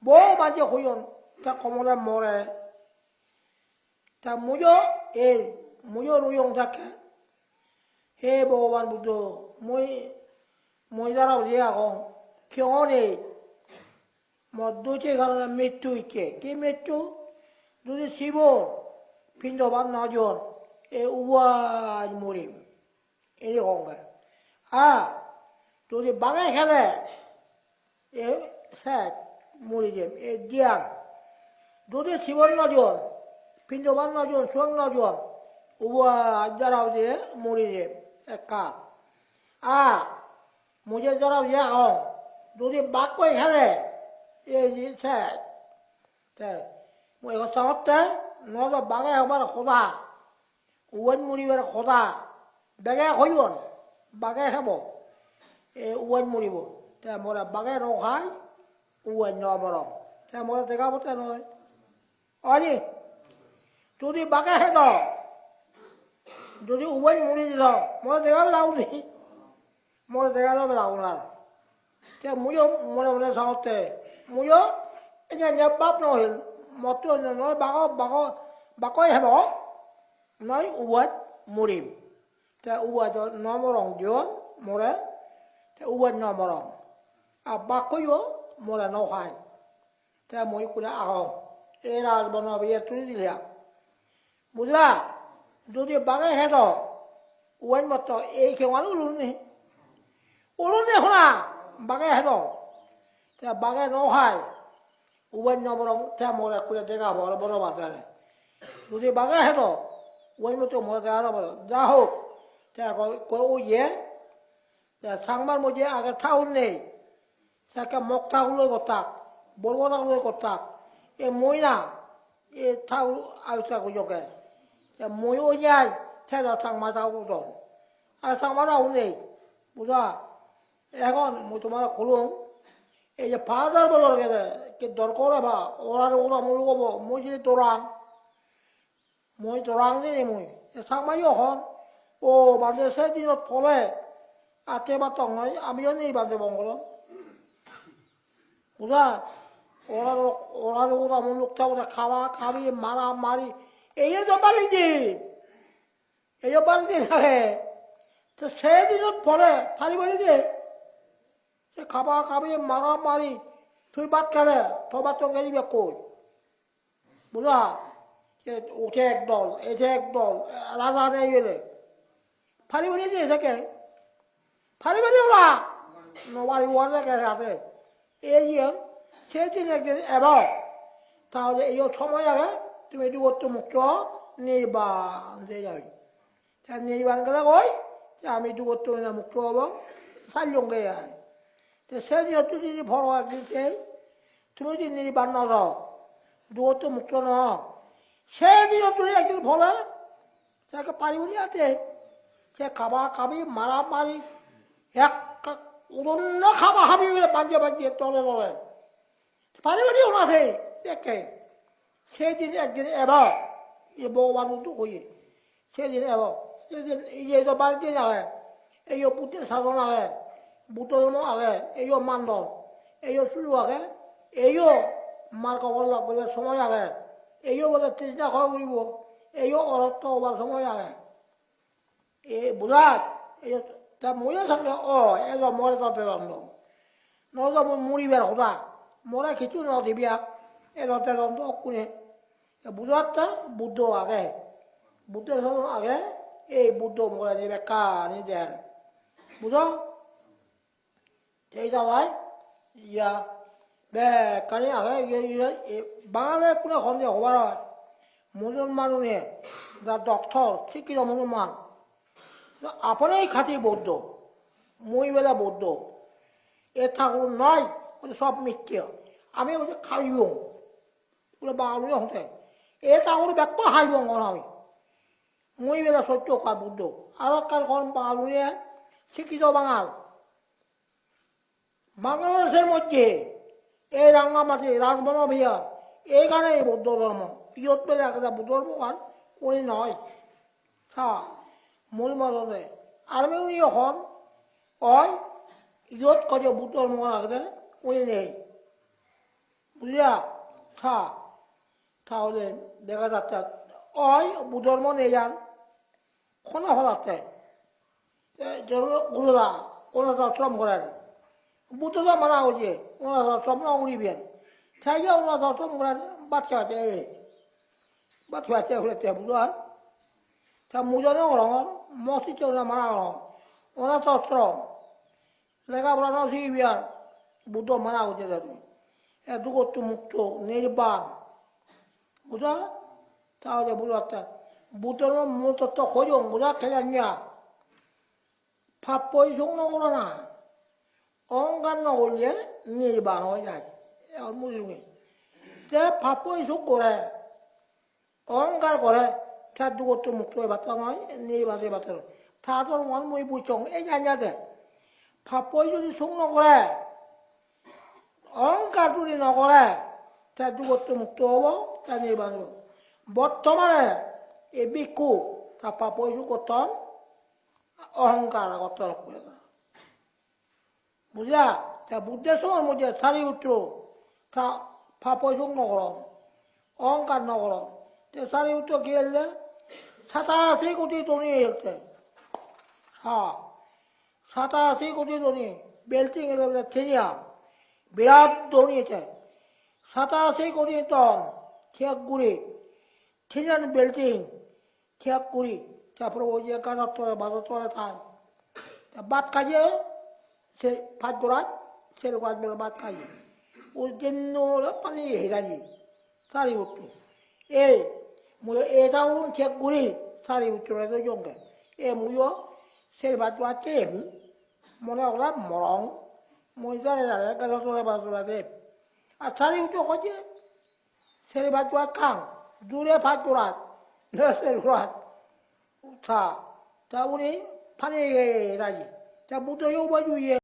뭐 만져 호연 다 고모라 모래 다 무효 에 무효로 용작해 해보고만 부도 뭐이라고 얘기하고 경원에 뭐 도체 가는 맷도 있게 그 맷도 눈에 씹어 빈도만 나죠 에 우와 모임 이래 온 거야 아 도대 망에 해래 에 모리jem diam dode sibon najon pindoban najon suang najon uwa jaraw de morijem ekka muje jaraw ya on dode bakoi hale e se te mo ego saotte no do baga hobar khoda uwan muri ber khoda baga hoyon baga habo e uwan muri bo te mora baga ro khai uwan no boro te mora tega bote no ani tudi baga hedo tudi uwan muri do mora tega launi mora tega no launa te muyo mora saotte muyo enya nyabab no hil moto no baga hebo nói uwan murim te uwan no morong dion mora te uwan no morong bakoyo mora no hai te moi kuna ahong era bono biya tuli dilia mudra dodi baga hedo uwan moto e ke wan uluni hona baga hedo te baga no hai uwan no borong te mora kuna dega bor bono batare dodi baga hedo uwan moto mora dega bor jaho te ko uye te sangman moje aga taun nei Saka mok tahu lo kotak, borgona lo kotak, moina, tahu ausa ko joke, moi ojai, tera sang mata udo, sang mata une, buda, egon mutumara kulung, padar bolor ke dorkora ba, orang orang mulu ko bo, moi jadi dorang ni moi, sang mayo hon, bande sedino pole, ate batong ngai, amion ni bande bongolo. 우다 오라로다 물룩타보다 가와 가비 마라 마리 에여도 말이지 에여 말이지 나해 저 세디도 보내 다리 버리지 저 가와 가비 마라 마리 돌밭가래 돌밭 종개리 맺고 뭐다 저 오색돌 애색돌 라라네 이래 다리 버리지 이 새끼 다리 버리오라 너 와리 원래 개사대 এজিয়ন সেদিন একদিন এবার তাহলে এই সময় আগে তুমি দুগত মুক্ত নির্বাণ দিয়ে যাবে তা নির্বাণ করে কই যে আমি দুগত মুক্ত হব সাল্লুম গে যায় তো সেদিন তুমি যদি বড় একদিন তুমি যদি নির্বাণ না দাও দুগত মুক্ত ন সেদিন তুমি একদিন ভরে তাকে পারিব আছে সে খাবা খাবি মারা মারি এক 우도는 가봐 하비에 만져봤지 떨어져래 바리바리 오나세 이렇게 세진이 액진 에바 이 뭐와도 고이 세진이 에바 세진 이제도 발견하게 에요 붙은 사도나게 무도모 하게 에요 만돈 에요 술하게 에요 말가 올라 버려 소모하게 에요 버려 진짜 거기고 에요 얼었다 봐 소모하게 에 무다 에요 자 모여 상대 애가 모래도 되던도 너도 뭐 물이 배로다 모래 기초 너 디비야 애도 되던도 없구니 무도왔다 무도하게 무도서 하게 에 무도 모래 디베까 니데 무도 대자라이 야 배 까니 하게 이게 바에 꾸나 건데 호바라 무슨만우네 나 doctor 키키도 무슨만 अपने खाती बोध दो मुई बेला बोध दो ये ठाकुर नय उसे सब मिथ्या आमी उसे खाइबो उसे बालुने होते ये ठाकुर व्यक्त हाइबो गनामी मुई बेला सत्य का बुद्ध आरकार कोन बालुने शिक्षित बांगाल বাংলাদেশের মধ্যে এই রাঙ্গামাটি রাজবন বিহার এইখানে বৌদ্ধ ধর্ম ইয়ত পেলে একটা বুদ্ধ ধর্ম আর উনি নয় মূল মদতে আমি উনি হন ইয়ত কাজে বুদ্ধ ধর্ম রাখতে উনি নেই 우리야, 자, 오늘 내가 잤다. 어이, 무더러워 내잔. 코나 받았대. 저를 오늘다 좀 그래. 무더러 만나오지. 오늘다 좀 나오니 bien. 자기가 오늘다 좀 그래. 마티와제 그랬대. 무더러. 자, 무더러 그러면 못이 저나 만나고. 오늘다 좀. 내가 보라는 시위야. 무더러 만나오지. 누구 또 묵도 내일 밤. 무더러? 자, 어제 물었다. 무더러 무더러 호용 무더러 괜찮냐? 밥보이 속노고로나 온갖 노골래 니르반 오야지 무중에 내 밥보이 속고래 온갖 고래 자 누구 또 묵도에 봤다나 니르반에 봤다나 다들 원 모이 부총 애냐냐대 밥보이 줄이 속노고래 온갖 줄이 노고래 자 누구 또 묵도 자 니르반으로 못도만해 이 믿고 다 밥보이 속고던 어흥가라고 떨었고요. 뭐야? 자, 무대송은 뭐지? 사리우트로 다 파포종 노고로 어흥가 노고로 사리우트 기엘래 사다 세고지 돈이 일때 사다 세고지 돈이 멜팅을 되냐 미라 돈이 있대 사다 세고지 돈 계약구리 되냐는 멜팅 계약구리 자, 프로보지에 가서 또래 맞아 또래 다. 맛까지 받고라 새로 가지면 맛까지. 우리 젠노를 빨리 해가지. 살이 웃고. 애다우는 개구리 살이 웃더라도 용게. 무요 새로 받고라 잼. 뭐라고라 모롱. 뭐 이전에 잘해. 가서 또래 받고라 돼. 살이 웃고 거지. 새로 받고라 강. 눈에 받고라. 너 새로 가. 자, 우리 판에 해야지. 자, 무더 요번 주에